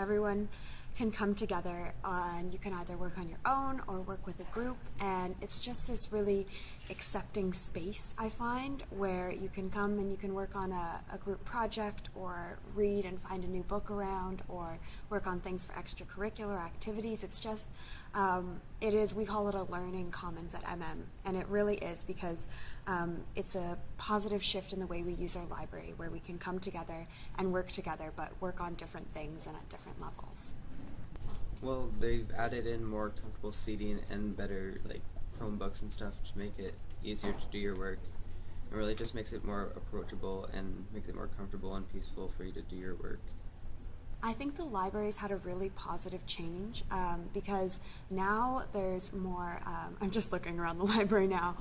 everyone can come together and you can either work on your own or work with a group, and it's just this really accepting space, I find, where you can come and you can work on a group project or read and find a new book around or work on things for extracurricular activities. It's just we call it a learning commons at MM, and it really is, because it's a positive shift in the way we use our library, where we can come together and work together, but work on different things and at different levels. Well, they've added in more comfortable seating and better Chromebooks and stuff to make it easier to do your work. It really just makes it more approachable and makes it more comfortable and peaceful for you to do your work. I think the library's had a really positive change because now there's more, I'm just looking around the library now,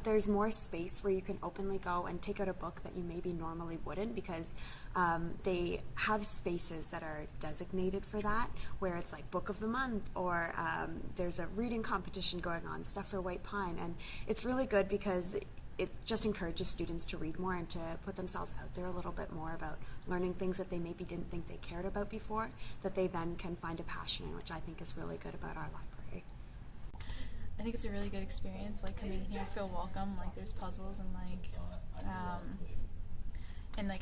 there's more space where you can openly go and take out a book that you maybe normally wouldn't, because they have spaces that are designated for that, where it's like Book of the Month, or there's a reading competition going on, stuff for White Pine, and it's really good because it just encourages students to read more and to put themselves out there a little bit more about learning things that they maybe didn't think they cared about before, that they then can find a passion in, which I think is really good about our library. I think it's a really good experience, coming here, I feel welcome, there's puzzles and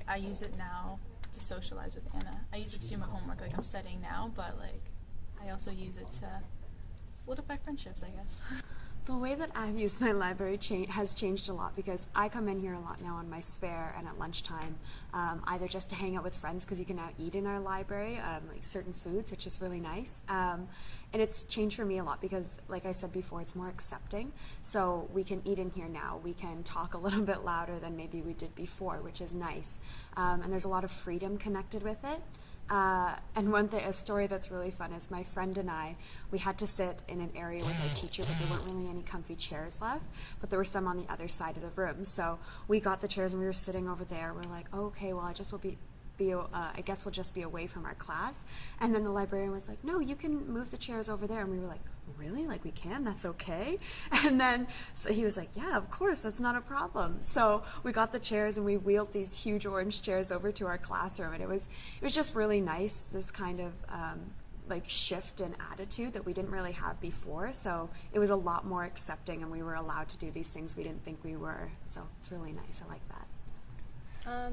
I use it now to socialize with Anna. I use it to do my homework, I'm studying now, but I also use it to solidify friendships, I guess. The way that I've used my library has changed a lot, because I come in here a lot now on my spare and at lunchtime, either just to hang out with friends, because you can now eat in our library, certain foods, which is really nice. And it's changed for me a lot because, like I said before, it's more accepting. So we can eat in here now. We can talk a little bit louder than maybe we did before, which is nice. And there's a lot of freedom connected with it. And a story that's really fun is my friend and I, we had to sit in an area with our teacher, but there weren't really any comfy chairs left, but there were some on the other side of the room. So we got the chairs and we were sitting over there. We're like, oh, okay, well, I guess we'll just be away from our class. And then the librarian was like, no, you can move the chairs over there. And we were like, really? We can? That's okay? And then so he was like, yeah, of course, that's not a problem. So we got the chairs and we wheeled these huge orange chairs over to our classroom, and it was just really nice, this kind of shift in attitude that we didn't really have before. So it was a lot more accepting, and we were allowed to do these things we didn't think we were. So it's really nice. I like that.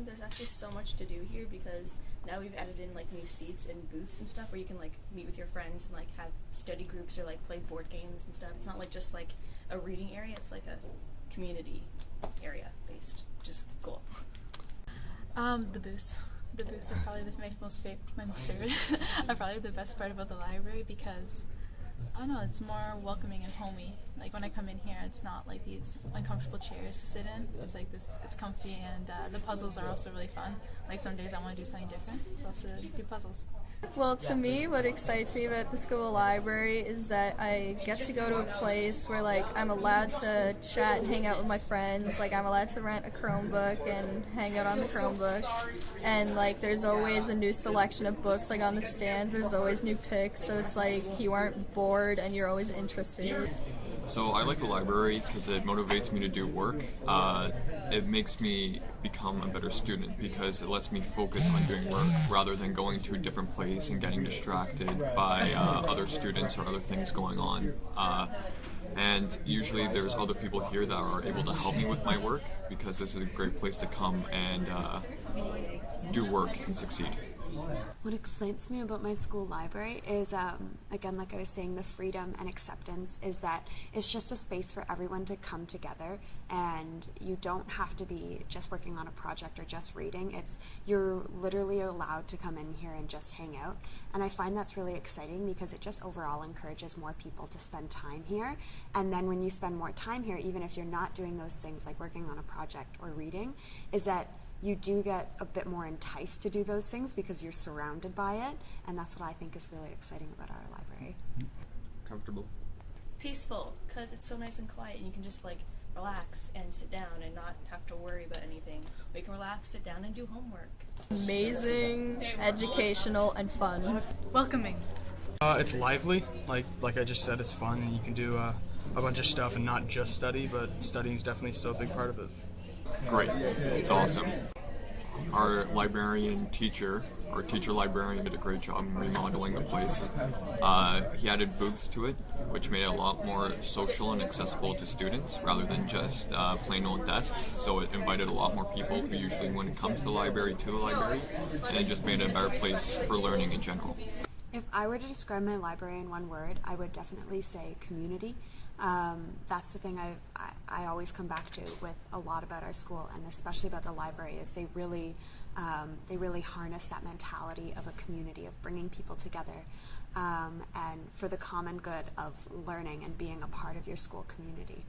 There's actually so much to do here, because now we've added in new seats and booths and stuff where you can meet with your friends and have study groups or play board games and stuff. It's not just a reading area, it's a community area based, which is cool. The booths. The booths are probably my most favorite are probably the best part about the library, because I don't know, it's more welcoming and homey. When I come in here, it's not these uncomfortable chairs to sit in. It's it's comfy, and the puzzles are also really fun. Some days I want to do something different, so I'll do puzzles. Well, to me, what excites me about the school library is that I get to go to a place where I'm allowed to chat and hang out with my friends. I'm allowed to rent a Chromebook and hang out on the Chromebook. And there's always a new selection of books on the stands. There's always new picks, so it's you aren't bored and you're always interested. So I like the library because it motivates me to do work. It makes me become a better student because it lets me focus on doing work rather than going to a different place and getting distracted by other students or other things going on. And usually there's other people here that are able to help me with my work, because this is a great place to come and do work and succeed. What excites me about my school library is, again, like I was saying, the freedom and acceptance is that it's just a space for everyone to come together, and you don't have to be just working on a project or just reading. You're literally allowed to come in here and just hang out, and I find that's really exciting because it just overall encourages more people to spend time here. And then when you spend more time here, even if you're not doing those things like working on a project or reading, is that you do get a bit more enticed to do those things because you're surrounded by it, and that's what I think is really exciting about our library. Comfortable. Peaceful, because it's so nice and quiet, and you can just relax and sit down and not have to worry about anything. We can relax, sit down, and do homework. Amazing, educational, and fun. Welcoming. It's lively, like I just said, it's fun, and you can do a bunch of stuff and not just study, but studying is definitely still a big part of it. Great. It's awesome. Our librarian teacher, our teacher librarian, did a great job remodeling the place. He added booths to it, which made it a lot more social and accessible to students rather than just plain old desks. So it invited a lot more people who usually wouldn't come to the library, and it just made it a better place for learning in general. If I were to describe my library in one word, I would definitely say community. That's the thing I always come back to with a lot about our school, and especially about the library, is they really harness that mentality of a community, of bringing people together, and for the common good of learning and being a part of your school community.